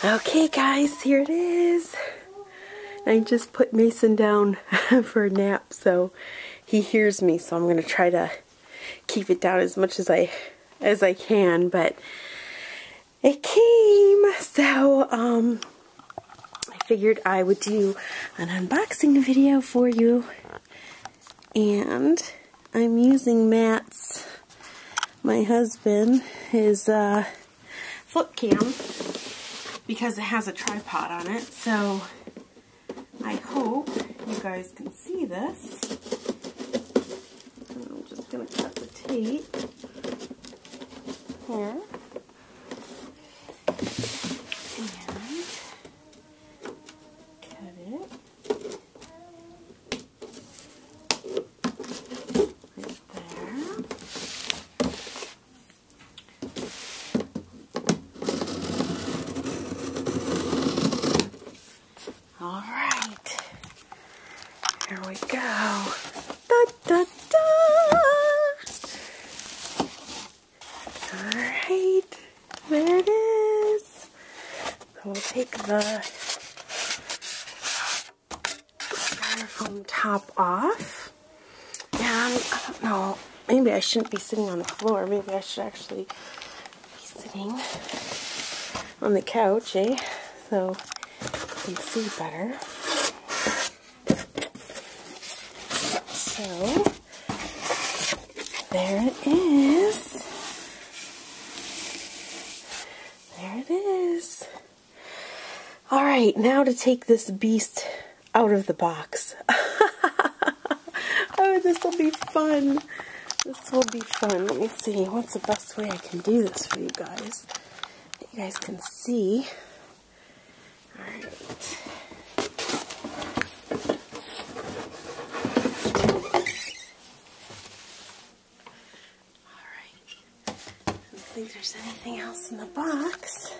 Okay guys, here it is. I just put Mason down for a nap, so he hears me, so I'm going to try to keep it down as much as I can, but it came, so I figured I would do an unboxing video for you, and I'm using Matt's, my husband, his flip cam, because it has a tripod on it, so I hope you guys can see this. I'm just going to cut the tape here. And cut it. Right there. Alright. Here we go. Da da da! Alright. There it is. So we'll take the styrofoam top off. And I don't know, maybe I shouldn't be sitting on the floor. Maybe I should actually be sitting on the couch, eh? So you can see better. So there it is. There it is. Alright, now to take this beast out of the box. Oh, this will be fun. This will be fun. Let me see. What's the best way I can do this for you guys? That you guys can see. Alright. I don't think there's anything else in the box.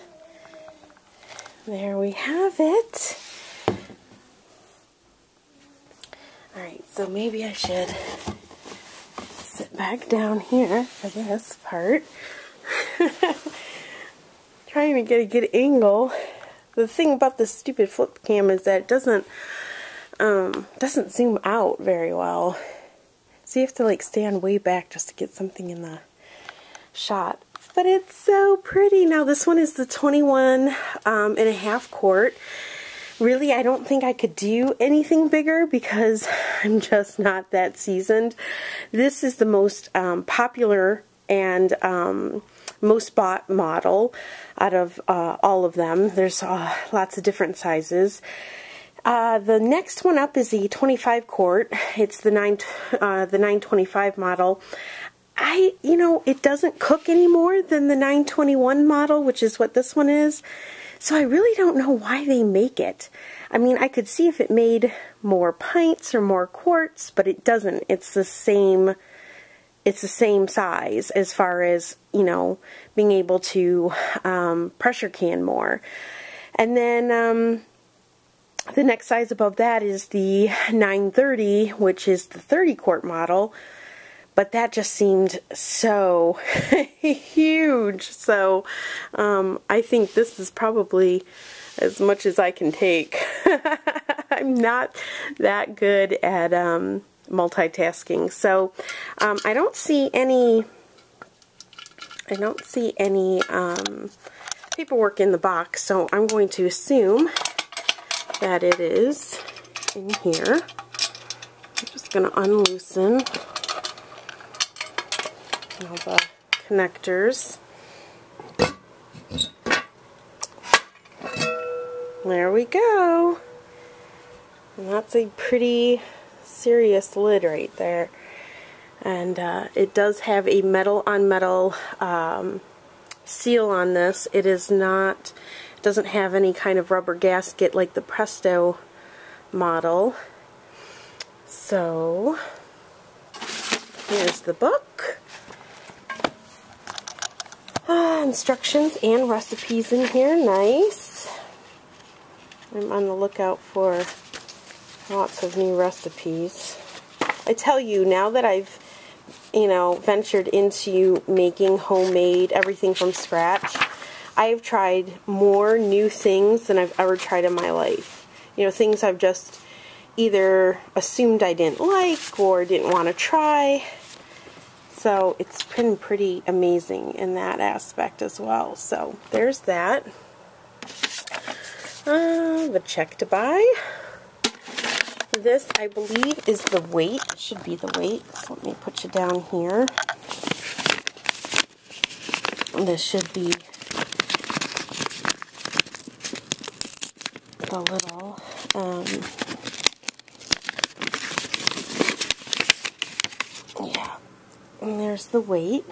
There we have it. Alright, so maybe I should sit back down here for this part. Trying to get a good angle. The thing about this stupid flip cam is that it doesn't zoom out very well. So you have to like stand way back just to get something in the shot. But it's so pretty. Now this one is the 21.5 quart. Really, I don't think I could do anything bigger because I'm just not that seasoned. This is the most popular and most bought model out of all of them. There's lots of different sizes. The next one up is the 25 quart. It's the 925 model. You know, it doesn't cook any more than the 921 model, which is what this one is. So I really don't know why they make it. I mean, I could see if it made more pints or more quarts, but it doesn't. It's the same size as far as, you know, being able to pressure can more. And then the next size above that is the 930, which is the 30 quart model. But that just seemed so huge. So I think this is probably as much as I can take. I'm not that good at multitasking. So I don't see any paperwork in the box. So I'm going to assume that it is in here. I'm just going to unloosen all the connectors. There we go. And that's a pretty serious lid right there. And it does have a metal on metal seal on this. It doesn't have any kind of rubber gasket like the Presto model. So here's the book. Instructions and recipes in here. Nice. I'm on the lookout for lots of new recipes. I tell you, now that I've, ventured into making homemade everything from scratch, I've tried more new things than I've ever tried in my life. You know, things I've just either assumed I didn't like or didn't want to try. So it's been pretty amazing in that aspect as well. So there's that. The check to buy. This, I believe, is the weight. It should be the weight. So let me put you down here. This should be the little yeah, and there's the weight.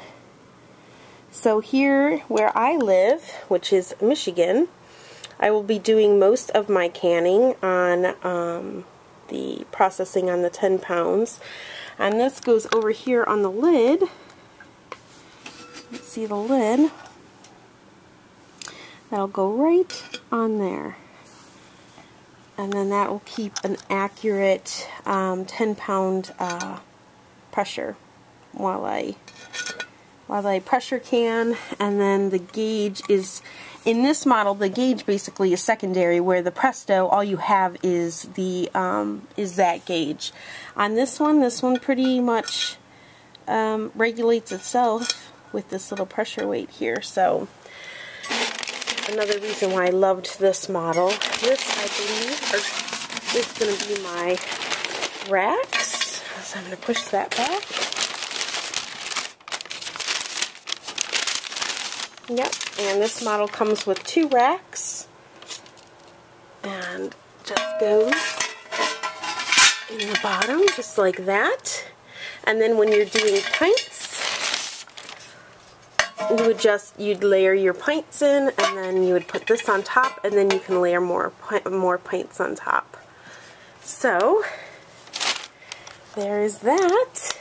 So here where I live, which is Michigan, I will be doing most of my canning on the processing on the 10 pounds, and this goes over here on the lid. Let's see the lid. That'll go right on there. And then that will keep an accurate 10-pound pressure while I pressure can. And then the gauge is, in this model, the gauge basically is secondary, where the Presto, all you have is the is that gauge. On this one pretty much regulates itself with this little pressure weight here. So another reason why I loved this model. This, I believe, is going to be my racks. So I'm going to push that back. Yep, and this model comes with 2 racks. And just goes in the bottom, just like that. And then when you're doing pints, you'd layer your pints in, and then you would put this on top, and then you can layer more pints on top. So there's that.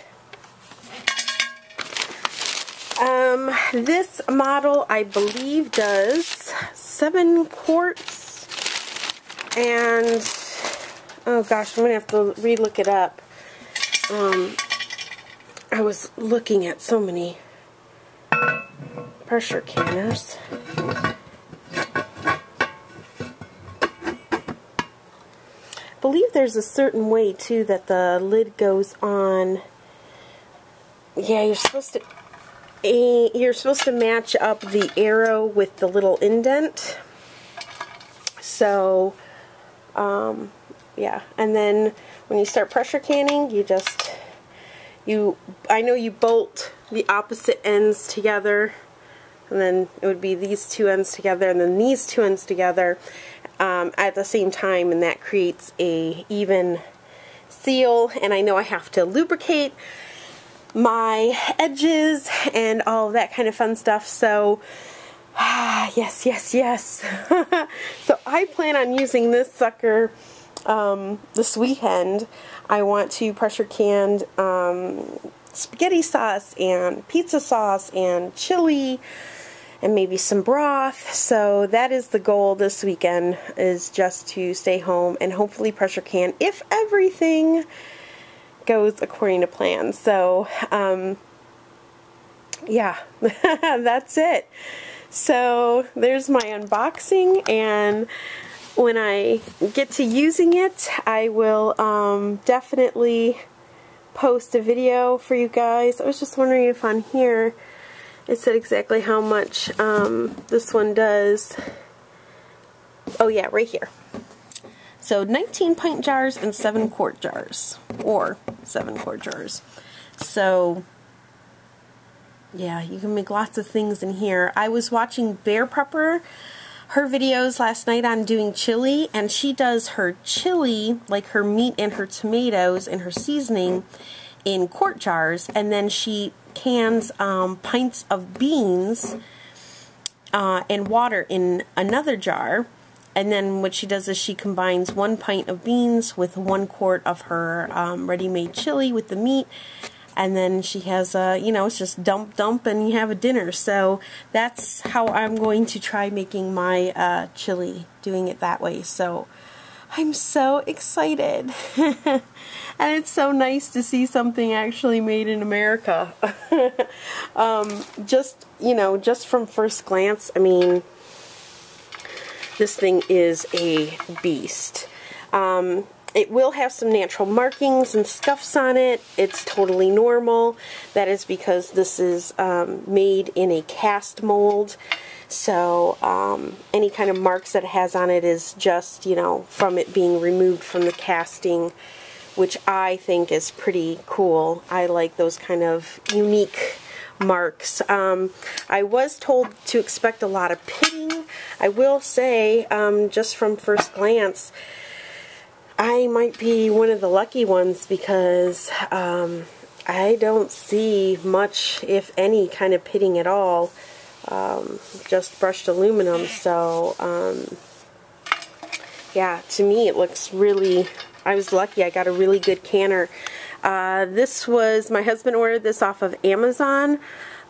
This model, I believe, does 7 quarts, and oh gosh, I'm gonna have to re-look it up. I was looking at so many pressure canners. I believe there's a certain way too that the lid goes on. Yeah, you're supposed to match up the arrow with the little indent. So yeah, and then when you start pressure canning, I know you bolt the opposite ends together, and then it would be these 2 ends together and then these 2 ends together at the same time, and that creates a even seal. And I know I have to lubricate my edges and all of that kind of fun stuff. So yes, yes, yes. So I plan on using this sucker this weekend. I want to pressure can spaghetti sauce and pizza sauce and chili and maybe some broth. So that is the goal this weekend, is just to stay home and hopefully pressure can if everything goes according to plan. So yeah, that's it. So there's my unboxing, and when I get to using it, I will definitely post a video for you guys. I was just wondering if on here it said exactly how much this one does. Oh yeah, right here. So 19 pint jars and 7 quart jars, or 7 quart jars. So yeah, you can make lots of things in here. I was watching Bear Prepper, her videos last night on doing chili, and she does her chili, like her meat and her tomatoes and her seasoning, in quart jars, and then she cans pints of beans and water in another jar. And then what she does is she combines 1 pint of beans with 1 quart of her ready-made chili with the meat, and then she has you know, it's just dump and you have a dinner. So that's how I'm going to try making my chili, doing it that way. So I'm so excited. And it's so nice to see something actually made in America. Just, you know, just from first glance, I mean, this thing is a beast. It will have some natural markings and scuffs on it. It's totally normal. That is because this is made in a cast mold. So any kind of marks that it has on it is just, you know, from it being removed from the casting, which I think is pretty cool. I like those kind of unique marks. I was told to expect a lot of pitting. I will say, just from first glance, I might be one of the lucky ones because I don't see much, if any, kind of pitting at all. Just brushed aluminum, so yeah, to me it looks really, I was lucky. I got a really good canner. This was, my husband ordered this off of Amazon,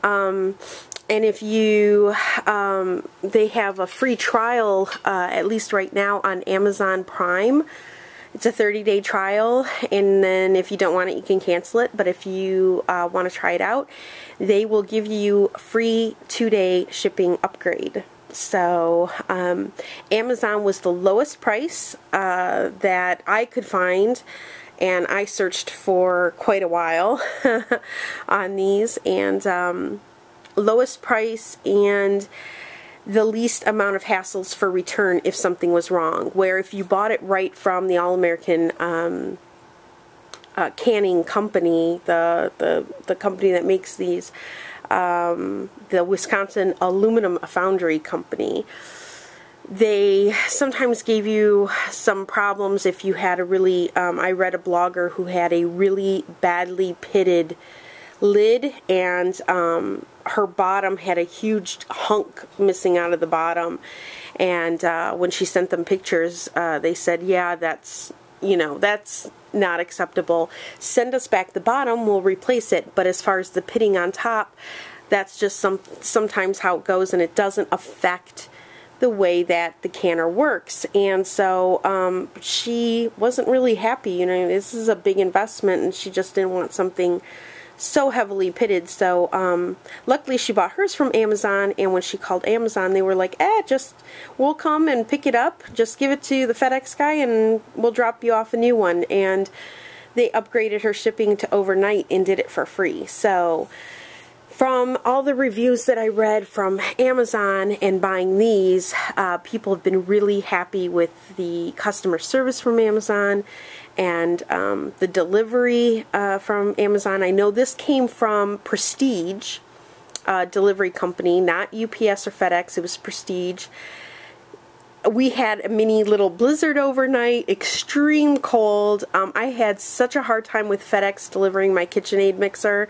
and if you, they have a free trial, at least right now on Amazon Prime. It's a 30-day trial, and then if you don't want it, you can cancel it. But if you want to try it out, they will give you free 2-day shipping upgrade. So Amazon was the lowest price that I could find, and I searched for quite a while on these, and lowest price and the least amount of hassles for return if something was wrong. Where if you bought it right from the All-American canning company, the company that makes these, the Wisconsin Aluminum Foundry Company, they sometimes gave you some problems if you had a really, I read a blogger who had a really badly pitted lid, and her bottom had a huge hunk missing out of the bottom, and when she sent them pictures, they said, yeah, that's, you know, that's not acceptable. Send us back the bottom, we'll replace it. But as far as the pitting on top, that's just sometimes how it goes, and it doesn't affect the way that the canner works. And so she wasn't really happy. You know, this is a big investment, and she just didn't want something so heavily pitted. So luckily she bought hers from Amazon, and when she called Amazon, they were like, just, we'll come and pick it up, just give it to the FedEx guy and we'll drop you off a new one. And they upgraded her shipping to overnight and did it for free. So from all the reviews that I read from Amazon and buying these, people have been really happy with the customer service from Amazon and the delivery from Amazon. I know this came from Prestige delivery company, not UPS or FedEx. It was Prestige. We had a mini little blizzard overnight, extreme cold. I had such a hard time with FedEx delivering my KitchenAid mixer.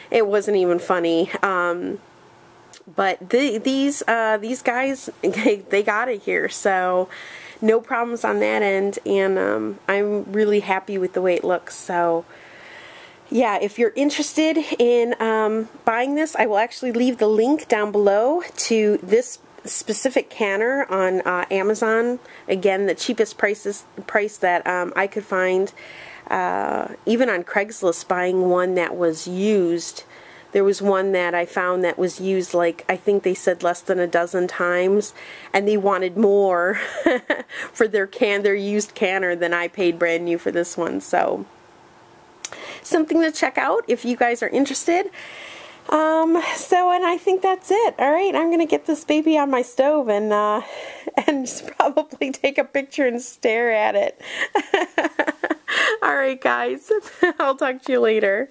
It wasn't even funny. But these guys, they got it here, so no problems on that end, and I'm really happy with the way it looks. So yeah, if you're interested in buying this, I will actually leave the link down below to this specific canner on Amazon. Again, the cheapest price that I could find. Even on Craigslist, buying one that was used, there was one that I found that was used, like, I think they said less than a dozen times, and they wanted more for their used canner than I paid brand new for this one. So something to check out if you guys are interested. And I think that's it. All right, I'm gonna get this baby on my stove and just probably take a picture and stare at it. All right, guys, I'll talk to you later.